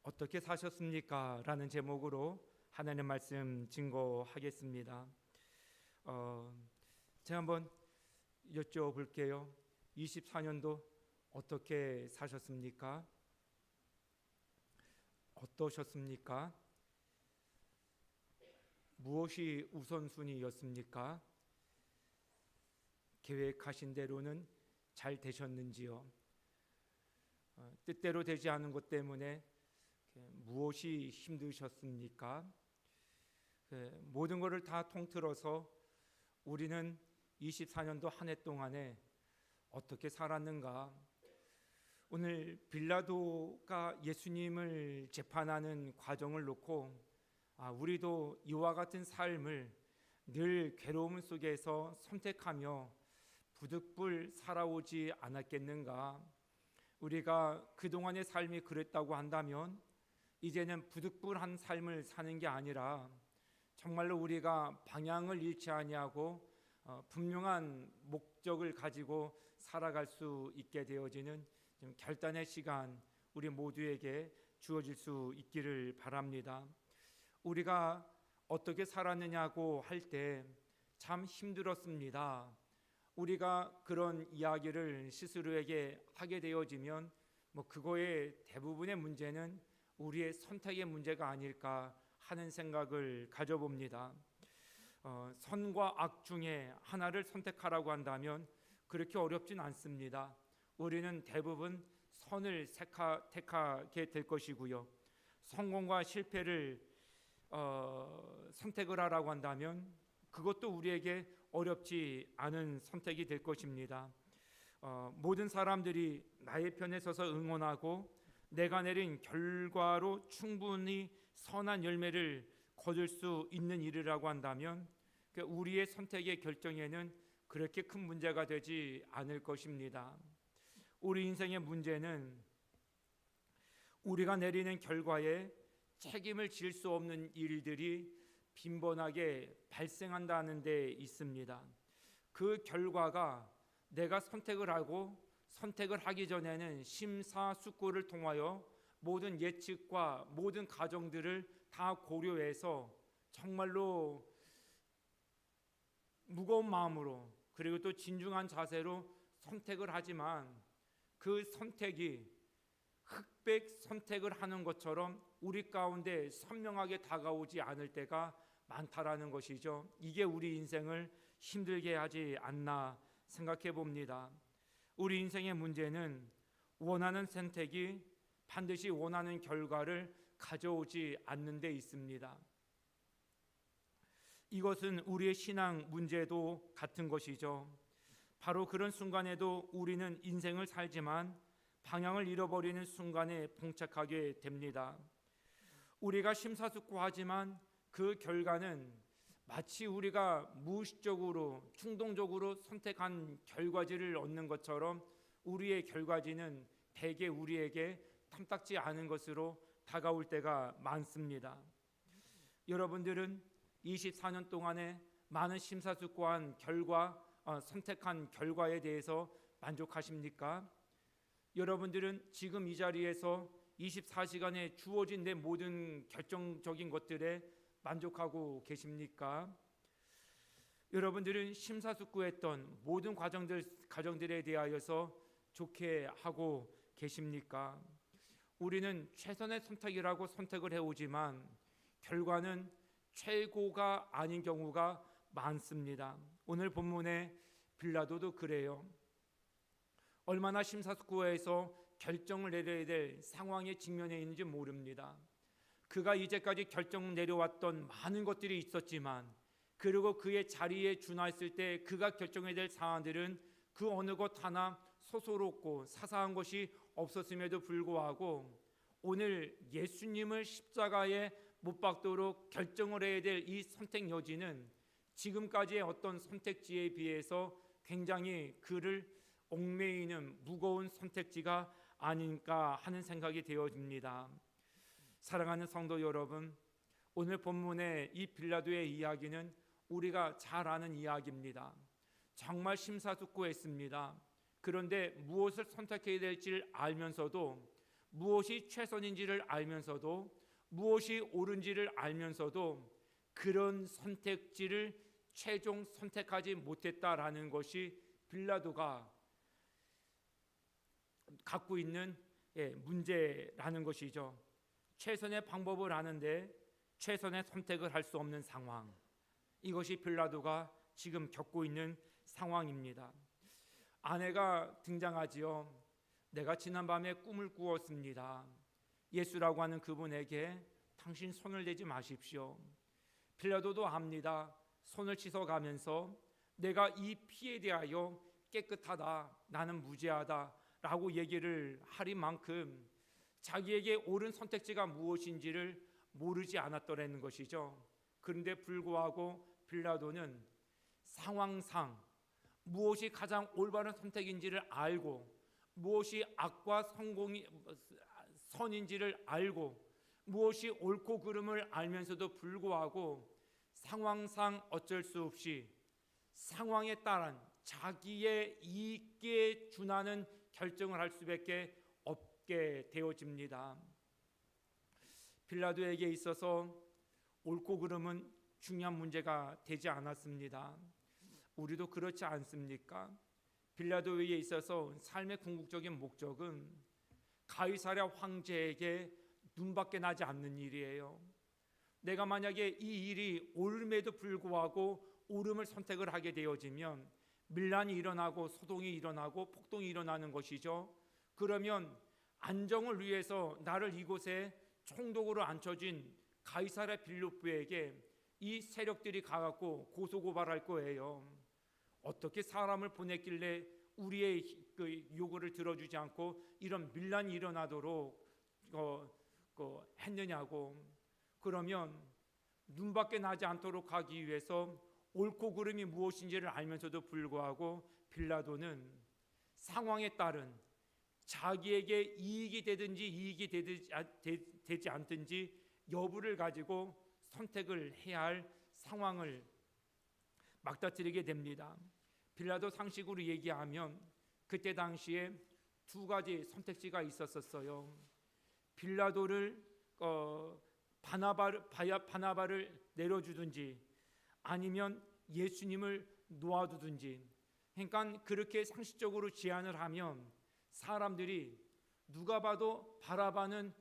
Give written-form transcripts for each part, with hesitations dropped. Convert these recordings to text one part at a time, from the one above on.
어떻게 사셨습니까? 라는 제목으로 하나님 말씀 증거하겠습니다. 제가 한번 여쭤볼게요. 24년도 어떻게 사셨습니까? 어떠셨습니까? 무엇이 우선순위였습니까? 계획하신 대로는 잘 되셨는지요? 뜻대로 되지 않은 것 때문에 무엇이 힘드셨습니까? 모든 것을 다 통틀어서 우리는 24년도 한 해 동안에 어떻게 살았는가? 오늘 빌라도가 예수님을 재판하는 과정을 놓고 우리도 이와 같은 삶을 늘 괴로움 속에서 선택하며 부득불 살아오지 않았겠는가? 우리가 그동안의 삶이 그랬다고 한다면 이제는 부득불한 삶을 사는 게 아니라 정말로 우리가 방향을 잃지 아니하고 분명한 목적을 가지고 살아갈 수 있게 되어지는 좀 결단의 시간 우리 모두에게 주어질 수 있기를 바랍니다. 우리가 어떻게 살았느냐고 할 때 참 힘들었습니다. 우리가 그런 이야기를 스스로에게 하게 되어지면 그거의 대부분의 문제는 우리의 선택의 문제가 아닐까 하는 생각을 가져봅니다. 선과 악 중에 하나를 선택하라고 한다면 그렇게 어렵진 않습니다. 우리는 대부분 선을 택하게 될 것이고요. 성공과 실패를 선택을 하라고 한다면 그것도 우리에게 어렵지 않은 선택이 될 것입니다. 모든 사람들이 나의 편에 서서 응원하고 내가 내린 결과로 충분히 선한 열매를 거둘 수 있는 일이라고 한다면 우리의 선택의 결정에는 그렇게 큰 문제가 되지 않을 것입니다. 우리 인생의 문제는 우리가 내리는 결과에 책임을 질 수 없는 일들이 빈번하게 발생한다는 데 있습니다. 그 결과가 내가 선택을 하기 전에는 심사숙고를 통하여 모든 예측과 모든 가정들을 다 고려해서 정말로 무거운 마음으로 그리고 또 진중한 자세로 선택을 하지만 그 선택이 흑백 선택을 하는 것처럼 우리 가운데 선명하게 다가오지 않을 때가 많다라는 것이죠. 이게 우리 인생을 힘들게 하지 않나 생각해 봅니다. 우리 인생의 문제는 원하는 선택이 반드시 원하는 결과를 가져오지 않는 데 있습니다. 이것은 우리의 신앙 문제도 같은 것이죠. 바로 그런 순간에도 우리는 인생을 살지만 방향을 잃어버리는 순간에 봉착하게 됩니다. 우리가 심사숙고하지만 그 결과는 마치 우리가 무의식적으로 충동적으로 선택한 결과지를 얻는 것처럼 우리의 결과지는 대개 우리에게 탐탁지 않은 것으로 다가올 때가 많습니다. 여러분들은 24년 동안에 많은 심사숙고한 결과, 선택한 결과에 대해서 만족하십니까? 여러분들은 지금 이 자리에서 24시간에 주어진 내 모든 결정적인 것들에 만족하고 계십니까? 여러분들은 심사숙고했던 모든 과정들에 대하여서 좋게 하고 계십니까? 우리는 최선의 선택이라고 선택을 해오지만 결과는 최고가 아닌 경우가 많습니다. 오늘 본문의 빌라도도 그래요. 얼마나 심사숙고해서 결정을 내려야 될 상황에 직면해 있는지 모릅니다. 그가 이제까지 결정 내려왔던 많은 것들이 있었지만 그리고 그의 자리에 준하였을 때 그가 결정해야 될 사안들은 그 어느 것 하나 소소롭고 사사한 것이 없었음에도 불구하고 오늘 예수님을 십자가에 못 박도록 결정을 해야 될 이 선택 여지는 지금까지의 어떤 선택지에 비해서 굉장히 그를 얽매이는 무거운 선택지가 아닌가 하는 생각이 되어집니다. 사랑하는 성도 여러분, 오늘 본문의 이 빌라도의 이야기는 우리가 잘 아는 이야기입니다. 정말 심사숙고했습니다. 그런데 무엇을 선택해야 될지 알면서도 무엇이 최선인지를 알면서도 무엇이 옳은지를 알면서도 그런 선택지를 최종 선택하지 못했다라는 것이 빌라도가 갖고 있는 문제라는 것이죠. 최선의 방법을 아는데 최선의 선택을 할 수 없는 상황, 이것이 빌라도가 지금 겪고 있는 상황입니다. 아내가 등장하지요. 내가 지난밤에 꿈을 꾸었습니다. 예수라고 하는 그분에게 당신 손을 대지 마십시오. 빌라도도 압니다. 손을 씻어가면서 내가 이 피에 대하여 깨끗하다, 나는 무죄하다 라고 얘기를 하리만큼 자기에게 옳은 선택지가 무엇인지를 모르지 않았더라는 것이죠. 그런데 불구하고 빌라도는 상황상 무엇이 가장 올바른 선택인지를 알고 무엇이 악과 선인지를 알고 무엇이 옳고 그름을 알면서도 불구하고 상황상 어쩔 수 없이 상황에 따른 자기의 이익에 준하는 결정을 할 수밖에 없게 되어집니다. 빌라도에게 있어서 옳고 그름은 중요한 문제가 되지 않았습니다. 우리도 그렇지 않습니까? 빌라도에 있어서 삶의 궁극적인 목적은 가이사랴 황제에게 눈밖에 나지 않는 일이에요. 내가 만약에 이 일이 옳음에도 불구하고 옳음을 선택을 하게 되어지면 밀란이 일어나고 소동이 일어나고 폭동이 일어나는 것이죠. 그러면 안정을 위해서 나를 이곳에 총독으로 앉혀진 가이사랴 빌립보에게 이 세력들이 가갖고 고소고발할 거예요. 어떻게 사람을 보냈길래 우리의 그 요구를 들어주지 않고 이런 밀란이 일어나도록 했느냐고. 그러면 눈밖에 나지 않도록 하기 위해서 옳고 그름이 무엇인지를 알면서도 불구하고 빌라도는 상황에 따른 자기에게 이익이 되든지 이익이 되지 않든지 여부를 가지고 선택을 해야 할 상황을 맞닥뜨리게 됩니다. 빌라도 상식으로 얘기하면 그때 당시에 두 가지 선택지가 있었어요. 빌라도를 바나바를 내려주든지 아니면 예수님을 놓아두든지. 그러니까 그렇게 상식적으로 제안을 하면 사람들이 누가 봐도 바라바는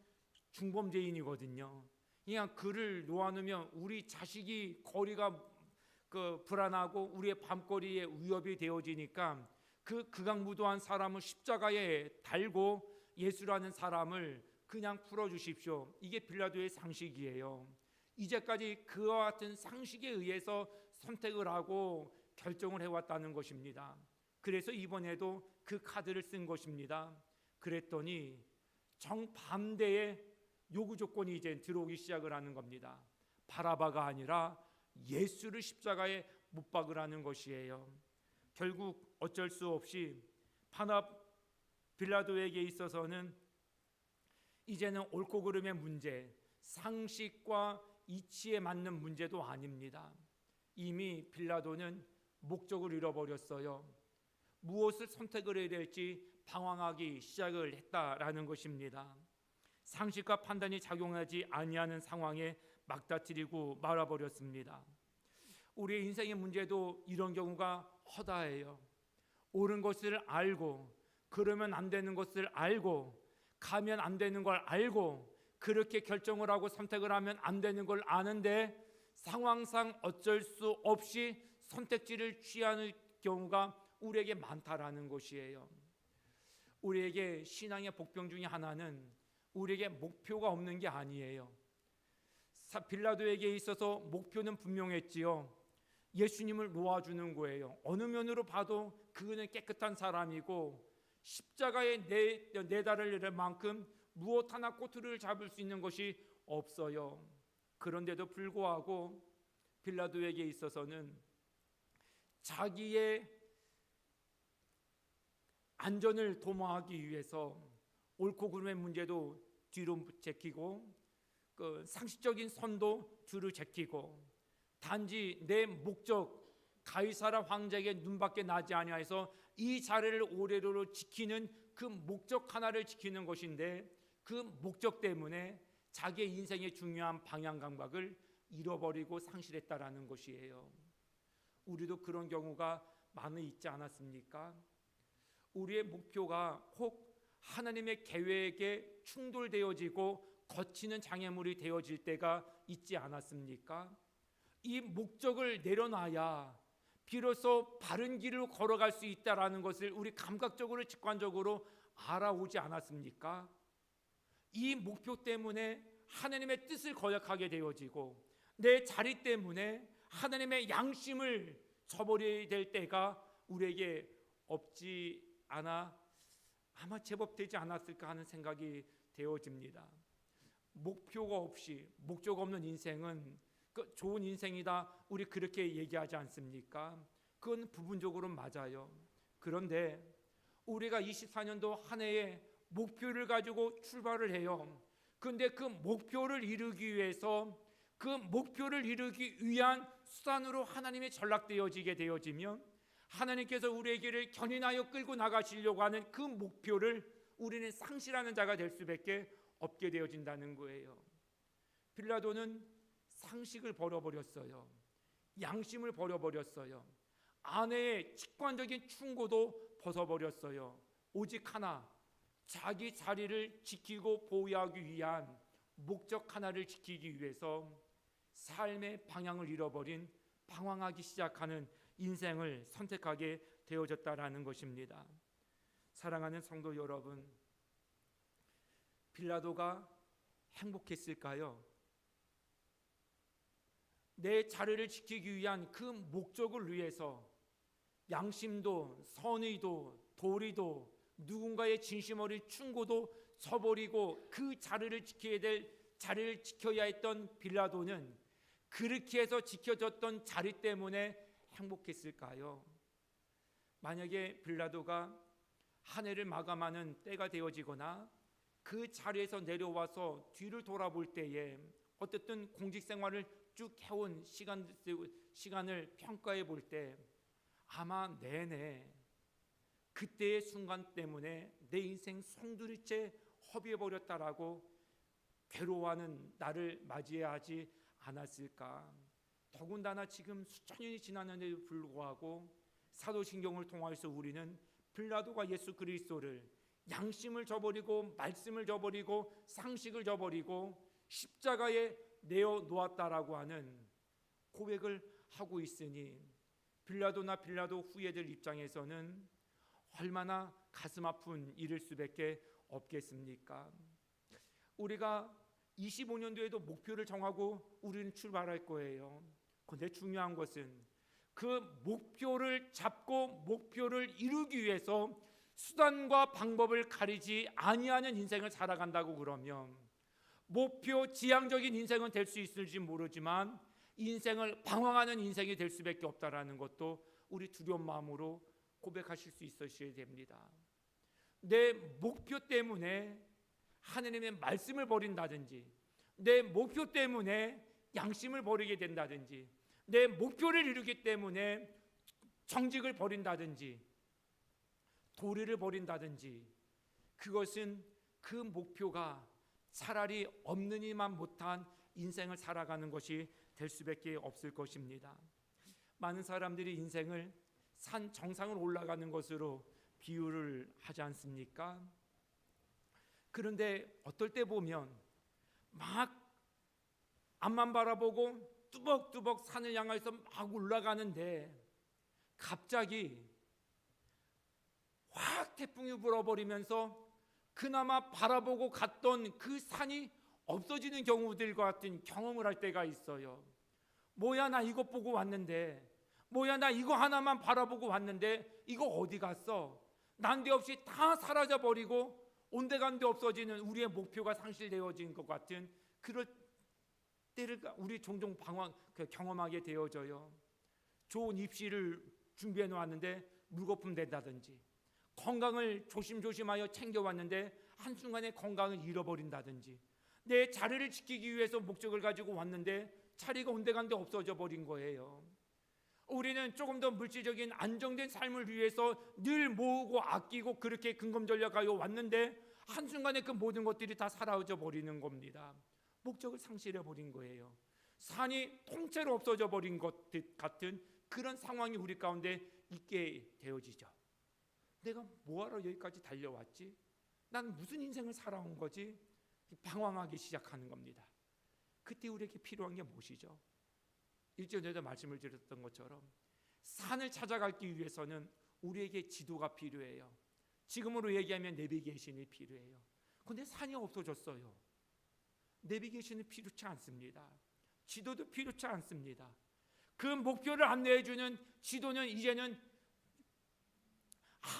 중범죄인이거든요. 그냥 그를 놓아놓으면 우리 자식이 거리가 불안하고 우리의 밤거리에 위협이 되어지니까 그 극악무도한 사람을 십자가에 달고 예수라는 사람을 그냥 풀어주십시오. 이게 빌라도의 상식이에요. 이제까지 그와 같은 상식에 의해서 선택을 하고 결정을 해왔다는 것입니다. 그래서 이번에도 그 카드를 쓴 것입니다. 그랬더니 정반대의 요구 조건이 이제 들어오기 시작을 하는 겁니다. 바라바가 아니라 예수를 십자가에 못 박으라는 것이에요. 결국 어쩔 수 없이 빌라도에게 있어서는 이제는 옳고 그름의 문제, 상식과 이치에 맞는 문제도 아닙니다. 이미 빌라도는 목적을 잃어버렸어요. 무엇을 선택을 해야 될지 방황하기 시작을 했다라는 것입니다. 상식과 판단이 작용하지 아니하는 상황에 막다트리고 말아버렸습니다. 우리의 인생의 문제도 이런 경우가 허다해요. 옳은 것을 알고 그러면 안 되는 것을 알고 가면 안 되는 걸 알고 그렇게 결정을 하고 선택을 하면 안 되는 걸 아는데 상황상 어쩔 수 없이 선택지를 취하는 경우가 우리에게 많다라는 것이에요. 우리에게 신앙의 복병 중에 하나는 우리에게 목표가 없는 게 아니에요. 빌라도에게 있어서 목표는 분명했지요. 예수님을 놓아주는 거예요. 어느 면으로 봐도 그는 깨끗한 사람이고 십자가에 내달을 만큼 무엇 하나 꼬투리를 잡을 수 있는 것이 없어요. 그런데도 불구하고 빌라도에게 있어서는 자기의 안전을 도모하기 위해서 옳고 그름의 문제도 뒤로 제끼고 그 상식적인 선도 뒤로 제끼고 단지 내 목적 가이사랴 황제에게 눈밖에 나지 아니하여서 이 자리를 오래도록 지키는 그 목적 하나를 지키는 것인데 그 목적 때문에 자기의 인생의 중요한 방향 감각을 잃어버리고 상실했다라는 것이에요. 우리도 그런 경우가 많이 있지 않았습니까? 우리의 목표가 혹 하나님의 계획에 충돌되어지고 거치는 장애물이 되어질 때가 있지 않았습니까? 이 목적을 내려놔야 비로소 바른 길을 걸어갈 수 있다라는 것을 우리 감각적으로 직관적으로 알아오지 않았습니까? 이 목표 때문에 하나님의 뜻을 거역하게 되어지고 내 자리 때문에 하나님의 양심을 저버려야 될 때가 우리에게 없지 않아 아마 제법 되지 않았을까 하는 생각이 되어집니다. 목표가 없이 목적 없는 인생은 좋은 인생이다 우리 그렇게 얘기하지 않습니까? 그건 부분적으로 맞아요. 그런데 우리가 24년도 한 해에 목표를 가지고 출발을 해요. 그런데 그 목표를 이루기 위해서 그 목표를 이루기 위한 수단으로 하나님이 전락되어지게 되어지면 하나님께서 우리에게를 견인하여 끌고 나가시려고 하는 그 목표를 우리는 상실하는 자가 될 수밖에 없게 되어진다는 거예요. 빌라도는 상식을 버려버렸어요. 양심을 버려버렸어요. 아내의 직관적인 충고도 벗어버렸어요. 오직 하나, 자기 자리를 지키고 보호하기 위한 목적 하나를 지키기 위해서 삶의 방향을 잃어버린 방황하기 시작하는 인생을 선택하게 되어졌다라는 것입니다. 사랑하는 성도 여러분, 빌라도가 행복했을까요? 내 자리를 지키기 위한 그 목적을 위해서 양심도 선의도 도리도 누군가의 진심 어린 충고도 저버리고 그 자리를 지켜야 될 자리를 지켜야 했던 빌라도는 그렇게 해서 지켜졌던 자리 때문에 행복했을까요? 만약에 빌라도가 한 해를 마감하는 때가 되어지거나 그 자리에서 내려와서 뒤를 돌아볼 때에 어쨌든 공직 생활을 쭉 해온 시간을 평가해 볼 때 아마 내내 그때의 순간 때문에 내 인생 송두리째 허비해버렸다라고 괴로워하는 나를 맞이해야 하지 않았을까. 더군다나 지금 수천 년이 지났는데도 불구하고 사도신경을 통해서 우리는 빌라도가 예수 그리스도를 양심을 저버리고 말씀을 저버리고 상식을 저버리고 십자가에 내어 놓았다라고 하는 고백을 하고 있으니 빌라도나 빌라도 후예들 입장에서는 얼마나 가슴 아픈 일일 수밖에 없겠습니까? 우리가 25년도에도 목표를 정하고 우리는 출발할 거예요. 그런데 중요한 것은 그 목표를 잡고 목표를 이루기 위해서 수단과 방법을 가리지 아니하는 인생을 살아간다고 그러면 목표 지향적인 인생은 될 수 있을지 모르지만 인생을 방황하는 인생이 될 수밖에 없다라는 것도 우리 두려운 마음으로 고백하실 수 있으셔야 됩니다. 내 목표 때문에 하나님의 말씀을 버린다든지 내 목표 때문에 양심을 버리게 된다든지 내 목표를 이루기 때문에 정직을 버린다든지 도리를 버린다든지 그것은 그 목표가 차라리 없느니만 못한 인생을 살아가는 것이 될 수밖에 없을 것입니다. 많은 사람들이 인생을 산 정상을 올라가는 것으로 비유를 하지 않습니까? 그런데 어떨 때 보면 막 앞만 바라보고 뚜벅뚜벅 산을 향해서 막 올라가는데 갑자기 확 태풍이 불어버리면서 그나마 바라보고 갔던 그 산이 없어지는 경우들과 같은 경험을 할 때가 있어요. 뭐야 나 이것 보고 왔는데 뭐야 나 이거 하나만 바라보고 왔는데 이거 어디 갔어? 난데없이 다 사라져버리고 온데간데 없어지는 우리의 목표가 상실되어진 것 같은 그럴 때를 우리 종종 경험하게 되어져요. 좋은 입시를 준비해 놓았는데 물거품 된다든지 건강을 조심조심하여 챙겨왔는데 한순간에 건강을 잃어버린다든지 내 자리를 지키기 위해서 목적을 가지고 왔는데 자리가 온데간데 없어져 버린 거예요. 우리는 조금 더 물질적인 안정된 삶을 위해서 늘 모으고 아끼고 그렇게 근검절약하여 왔는데 한순간에 그 모든 것들이 다 사라져 버리는 겁니다. 목적을 상실해 버린 거예요. 산이 통째로 없어져 버린 것 같은 그런 상황이 우리 가운데 있게 되어지죠. 내가 뭐하러 여기까지 달려왔지? 난 무슨 인생을 살아온 거지? 방황하기 시작하는 겁니다. 그때 우리에게 필요한 게 무엇이죠? 일전에도 말씀을 드렸던 것처럼 산을 찾아가기 위해서는 우리에게 지도가 필요해요. 지금으로 얘기하면 내비게이션이 필요해요. 그런데 산이 없어졌어요. 내비게이션이 필요치 않습니다. 지도도 필요치 않습니다. 그 목표를 안내해주는 지도는 이제는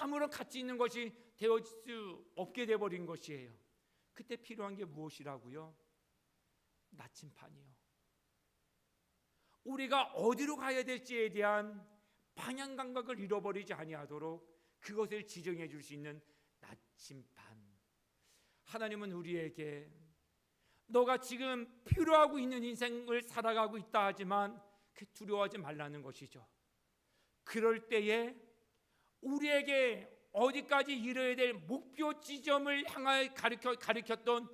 아무런 가치 있는 것이 되어질 수 없게 돼버린 것이에요. 그때 필요한 게 무엇이라고요? 나침판이요. 우리가 어디로 가야 될지에 대한 방향 감각을 잃어버리지 아니하도록 그것을 지정해 줄 수 있는 나침반. 하나님은 우리에게 너가 지금 필요하고 있는 인생을 살아가고 있다 하지만 두려워하지 말라는 것이죠. 그럴 때에 우리에게 어디까지 이뤄야 될 목표 지점을 향하여 가리켰던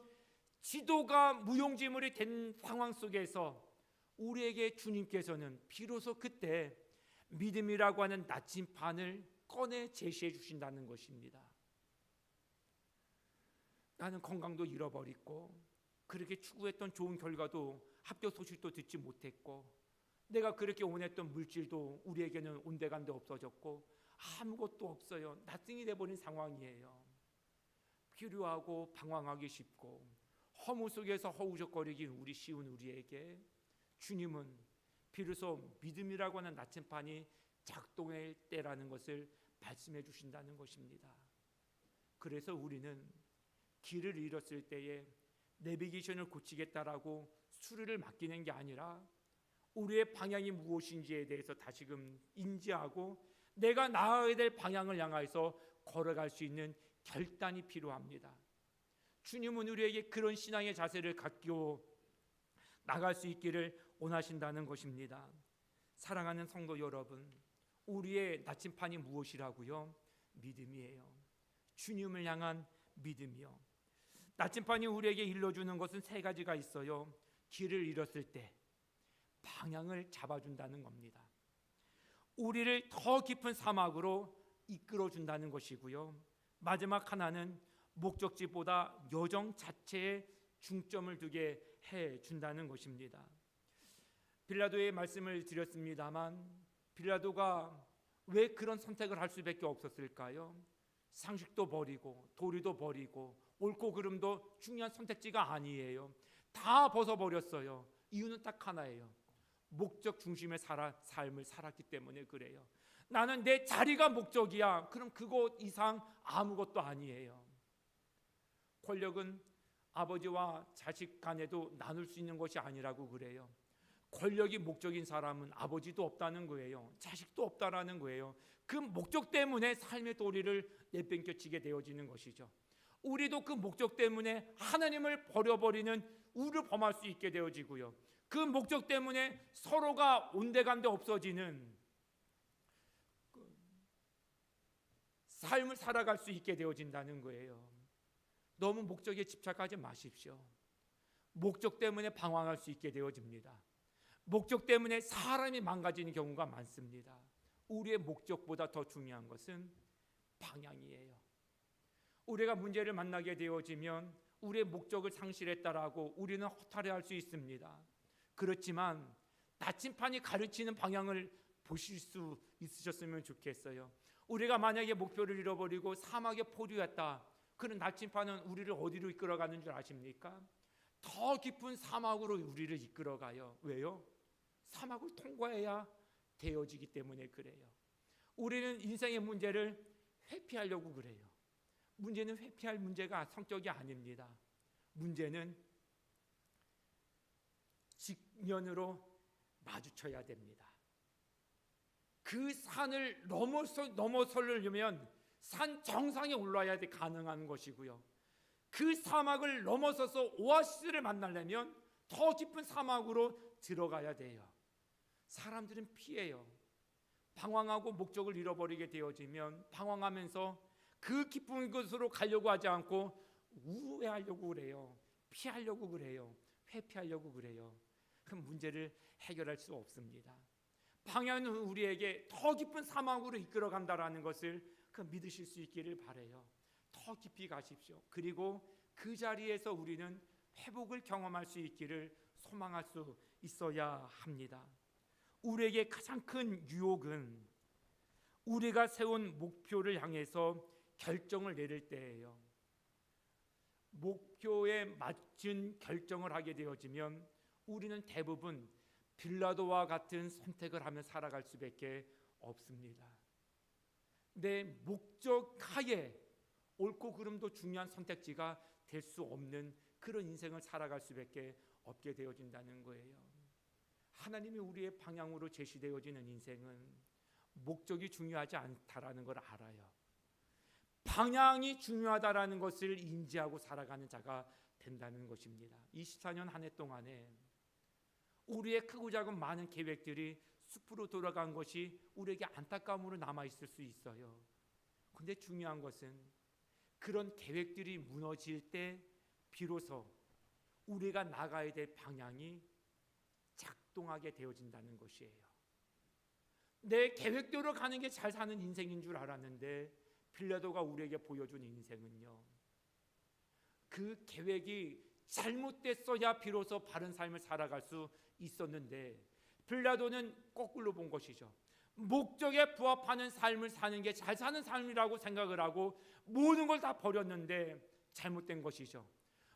지도가 무용지물이 된 상황 속에서 우리에게 주님께서는 비로소 그때 믿음이라고 하는 나침반을 꺼내 제시해 주신다는 것입니다. 나는 건강도 잃어버리고 그렇게 추구했던 좋은 결과도 합격 소식도 듣지 못했고 내가 그렇게 원했던 물질도 우리에게는 온데간데 없어졌고 아무것도 없어요. 나띵이 돼버린 상황이에요. 필요하고 방황하기 쉽고 허무 속에서 허우적거리기 쉬운 우리에게 주님은 비로소 믿음이라고 하는 나침반이 작동할 때라는 것을 말씀해 주신다는 것입니다. 그래서 우리는 길을 잃었을 때에 내비게이션을 고치겠다라고 수리를 맡기는 게 아니라 우리의 방향이 무엇인지에 대해서 다시금 인지하고 내가 나아가야 될 방향을 향해서 걸어갈 수 있는 결단이 필요합니다. 주님은 우리에게 그런 신앙의 자세를 갖고 나갈 수 있기를 원하신다는 것입니다. 사랑하는 성도 여러분, 우리의 나침판이 무엇이라고요? 믿음이에요. 주님을 향한 믿음이요. 나침판이 우리에게 일러주는 것은 세 가지가 있어요. 길을 잃었을 때 방향을 잡아준다는 겁니다. 우리를 더 깊은 사막으로 이끌어준다는 것이고요. 마지막 하나는 목적지보다 여정 자체에 중점을 두게 해준다는 것입니다. 빌라도의 말씀을 드렸습니다만 빌라도가 왜 그런 선택을 할 수밖에 없었을까요? 상식도 버리고 도리도 버리고 옳고 그름도 중요한 선택지가 아니에요. 다 벗어버렸어요. 이유는 딱 하나예요. 목적 중심의 삶을 살았기 때문에 그래요. 나는 내 자리가 목적이야. 그럼 그것 이상 아무것도 아니에요. 권력은 아버지와 자식 간에도 나눌 수 있는 것이 아니라고 그래요. 권력이 목적인 사람은 아버지도 없다는 거예요. 자식도 없다라는 거예요. 그 목적 때문에 삶의 도리를 내팽겨치게 되어지는 것이죠. 우리도 그 목적 때문에 하나님을 버려버리는 우를 범할 수 있게 되어지고요. 그 목적 때문에 서로가 온데간데 없어지는 삶을 살아갈 수 있게 되어진다는 거예요. 너무 목적에 집착하지 마십시오. 목적 때문에 방황할 수 있게 되어집니다. 목적 때문에 사람이 망가지는 경우가 많습니다. 우리의 목적보다 더 중요한 것은 방향이에요. 우리가 문제를 만나게 되어지면 우리의 목적을 상실했다라고 우리는 허탈해할 수 있습니다. 그렇지만 나침판이 가르치는 방향을 보실 수 있으셨으면 좋겠어요. 우리가 만약에 목표를 잃어버리고 사막에 포류했다. 그런 나침판은 우리를 어디로 이끌어가는 줄 아십니까? 더 깊은 사막으로 우리를 이끌어가요. 왜요? 사막을 통과해야 되어지기 때문에 그래요. 우리는 인생의 문제를 회피하려고 그래요. 문제는 회피할 문제가 성격이 아닙니다. 문제는 직면으로 마주쳐야 됩니다. 그 산을 넘어서려면 산 정상에 올라야 가능한 것이고요. 그 사막을 넘어서서 오아시스를 만나려면 더 깊은 사막으로 들어가야 돼요. 사람들은 피해요. 방황하고 목적을 잃어버리게 되어지면 방황하면서 그 깊은 곳으로 가려고 하지 않고 우회하려고 그래요. 피하려고 그래요. 회피하려고 그래요. 그 문제를 해결할 수 없습니다. 방향은 우리에게 더 깊은 사막으로 이끌어 간다라는 것을 믿으실 수 있기를 바라요. 더 깊이 가십시오. 그리고 그 자리에서 우리는 회복을 경험할 수 있기를 소망할 수 있어야 합니다. 우리에게 가장 큰 유혹은 우리가 세운 목표를 향해서 결정을 내릴 때예요. 목표에 맞춘 결정을 하게 되어지면 우리는 대부분 빌라도와 같은 선택을 하며 살아갈 수밖에 없습니다. 내 목적 하에 옳고 그름도 중요한 선택지가 될 수 없는 그런 인생을 살아갈 수밖에 없게 되어진다는 거예요. 하나님이 우리의 방향으로 제시되어지는 인생은 목적이 중요하지 않다라는 걸 알아요. 방향이 중요하다라는 것을 인지하고 살아가는 자가 된다는 것입니다. 24년 한 해 동안에 우리의 크고 작은 많은 계획들이 숲으로 돌아간 것이 우리에게 안타까움으로 남아있을 수 있어요. 근데 중요한 것은 그런 계획들이 무너질 때 비로소 우리가 나가야 될 방향이 작동하게 되어진다는 것이에요. 내 계획대로 가는 게 잘 사는 인생인 줄 알았는데 빌라도가 우리에게 보여준 인생은요, 그 계획이 잘못됐어야 비로소 바른 삶을 살아갈 수 있었는데 빌라도는 거꾸로 본 것이죠. 목적에 부합하는 삶을 사는 게 잘 사는 삶이라고 생각을 하고 모든 걸 다 버렸는데 잘못된 것이죠.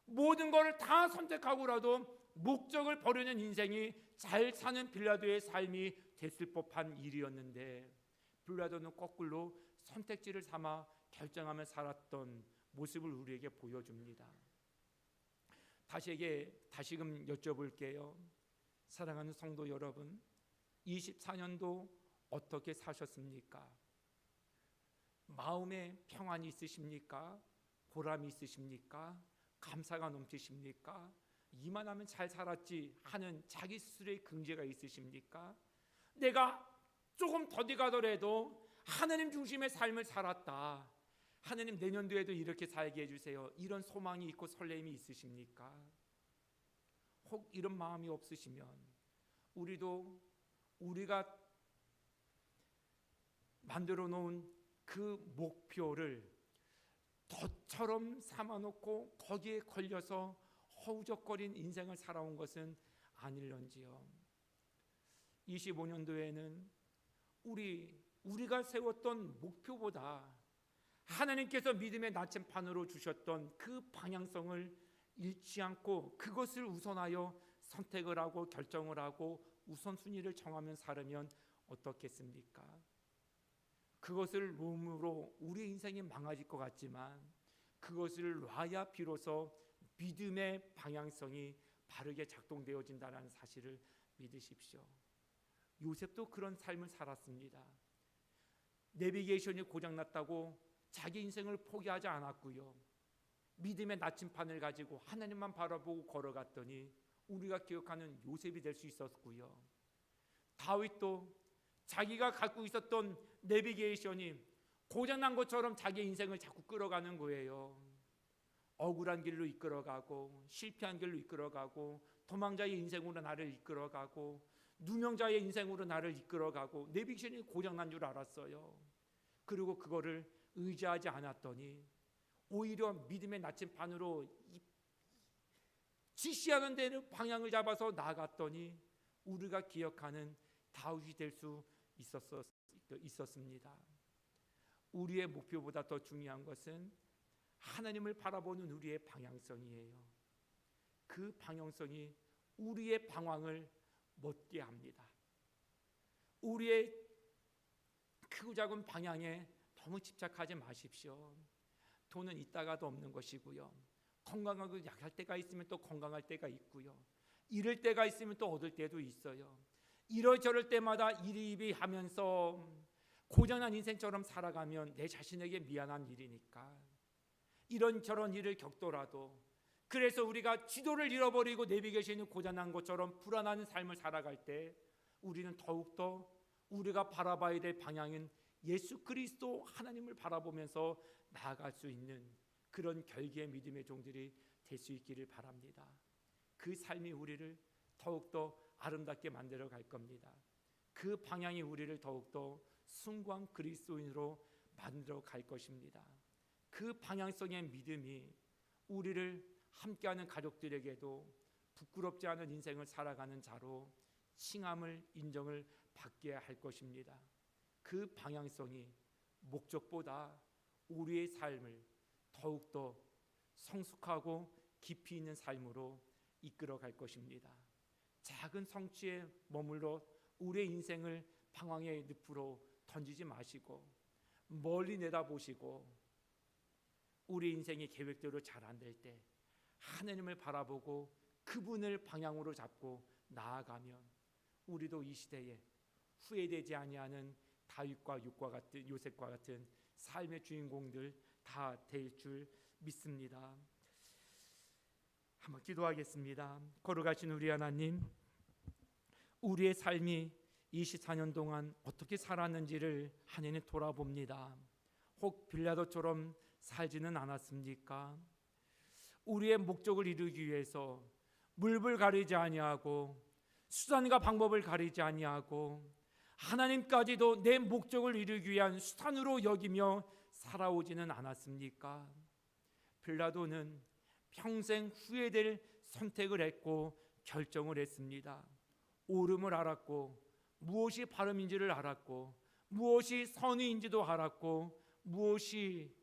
모든 걸 다 선택하고라도 목적을 버리는 인생이 잘 사는 빌라도의 삶이 됐을 법한 일이었는데 빌라도는 거꾸로 선택지를 삼아 결정하며 살았던 모습을 우리에게 보여줍니다. 다시금 여쭤볼게요. 사랑하는 성도 여러분, 24년도 어떻게 사셨습니까? 마음에 평안이 있으십니까? 보람이 있으십니까? 감사가 넘치십니까? 이만하면 잘 살았지 하는 자기 스스로의 긍지가 있으십니까? 내가 조금 더디 가더라도 하나님 중심의 삶을 살았다. 하나님 내년도에도 이렇게 살게 해주세요. 이런 소망이 있고 설렘이 있으십니까? 혹 이런 마음이 없으시면 우리가 만들어 놓은 그 목표를 덫처럼 삼아놓고 거기에 걸려서 허우적거린 인생을 살아온 것은 아닐런지요. 25년도에는 우리가 세웠던 목표보다 하나님께서 믿음의 나침판으로 주셨던 그 방향성을 잃지 않고 그것을 우선하여 선택을 하고 결정을 하고 우선순위를 정하면 살으면 어떻겠습니까? 그것을 놓음으로 우리 인생이 망가질 것 같지만 그것을 놔야 비로소 믿음의 방향성이 바르게 작동되어진다는 사실을 믿으십시오. 요셉도 그런 삶을 살았습니다. 내비게이션이 고장났다고 자기 인생을 포기하지 않았고요. 믿음의 나침판을 가지고 하나님만 바라보고 걸어갔더니 우리가 기억하는 요셉이 될 수 있었고요. 다윗도 자기가 갖고 있었던 내비게이션이 고장난 것처럼 자기 인생을 자꾸 끌어가는 거예요. 억울한 길로 이끌어가고 실패한 길로 이끌어가고 도망자의 인생으로 나를 이끌어가고 누명자의 인생으로 나를 이끌어가고 내비게이션이 고장난 줄 알았어요. 그리고 그거를 의지하지 않았더니 오히려 믿음의 나침판으로 지시하는 대로 방향을 잡아서 나갔더니 우리가 기억하는 다윗이 될 수 있었습니다. 우리의 목표보다 더 중요한 것은 하나님을 바라보는 우리의 방향성이에요. 그 방향성이 우리의 방황을 멎게 합니다. 우리의 크고 작은 방향에 너무 집착하지 마십시오. 돈은 있다가도 없는 것이고요. 건강하고 약할 때가 있으면 또 건강할 때가 있고요. 잃을 때가 있으면 또 얻을 때도 있어요. 이러저럴 때마다 이리이리 하면서 고장난 인생처럼 살아가면 내 자신에게 미안한 일이니까 이런저런 일을 겪더라도 그래서 우리가 지도를 잃어버리고 내비게이션이 고장난 것처럼 불안한 삶을 살아갈 때 우리는 더욱더 우리가 바라봐야 될 방향인 예수 그리스도 하나님을 바라보면서 나아갈 수 있는 그런 결기의 믿음의 종들이 될 수 있기를 바랍니다. 그 삶이 우리를 더욱더 아름답게 만들어 갈 겁니다. 그 방향이 우리를 더욱더 숭고한 그리스도인으로 만들어 갈 것입니다. 그 방향성의 믿음이 우리를 함께하는 가족들에게도 부끄럽지 않은 인생을 살아가는 자로 칭함을 인정을 받게 할 것입니다. 그 방향성이 목적보다 우리의 삶을 더욱더 성숙하고 깊이 있는 삶으로 이끌어 갈 것입니다. 작은 성취에 머물러 우리의 인생을 방황의 늪으로 던지지 마시고 멀리 내다보시고 우리 인생의 계획대로 잘 안 될 때 하나님을 바라보고 그분을 방향으로 잡고 나아가면 우리도 이 시대에 후회되지 아니하는 다윗과 요셉과 같은 삶의 주인공들 다 될 줄 믿습니다. 한번 기도하겠습니다. 거룩하신 우리 하나님, 우리의 삶이 24년 동안 어떻게 살았는지를 하나님 돌아봅니다. 혹 빌라도처럼 살지는 않았습니까? 우리의 목적을 이루기 위해서 물불 가리지 아니하고 수단과 방법을 가리지 아니하고 하나님까지도 내 목적을 이루기 위한 수단으로 여기며 살아오지는 않았습니까? 빌라도는 평생 후회될 선택을 했고 결정을 했습니다. 옳음을 알았고 무엇이 바름인지를 알았고 무엇이 선의인지도 알았고 무엇이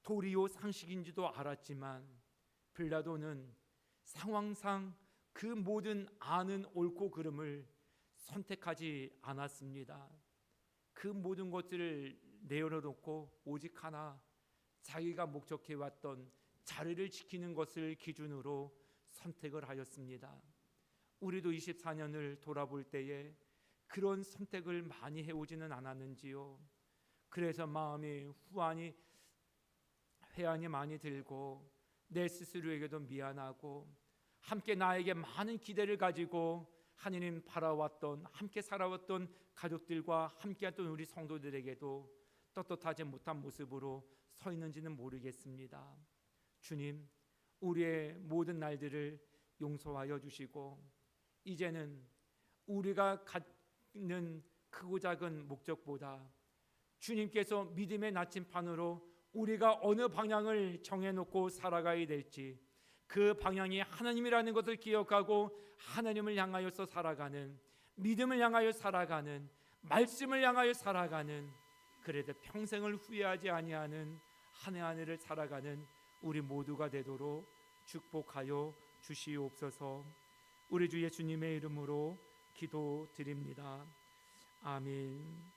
도리요 상식인지도 알았지만 빌라도는 상황상 그 모든 아는 옳고 그름을 선택하지 않았습니다. 그 모든 것들을 내려놓고 오직 하나 자기가 목적해왔던 자리를 지키는 것을 기준으로 선택을 하였습니다. 우리도 24년을 돌아볼 때에 그런 선택을 많이 해오지는 않았는지요? 그래서 마음이 회한이 많이 들고 내 스스로에게도 미안하고 함께 나에게 많은 기대를 가지고 하나님 바라왔던 함께 살아왔던 가족들과 함께했던 우리 성도들에게도 떳떳하지 못한 모습으로 서 있는지는 모르겠습니다. 주님, 우리의 모든 날들을 용서하여 주시고 이제는 우리가 갖는 크고 작은 목적보다 주님께서 믿음의 나침판으로 우리가 어느 방향을 정해놓고 살아가야 될지 그 방향이 하나님이라는 것을 기억하고 하나님을 향하여서 살아가는, 믿음을 향하여 살아가는, 말씀을 향하여 살아가는, 그래도 평생을 후회하지 아니하는 한 해 한 해를 살아가는 우리 모두가 되도록 축복하여 주시옵소서. 우리 주 예수님의 이름으로 기도드립니다. 아멘.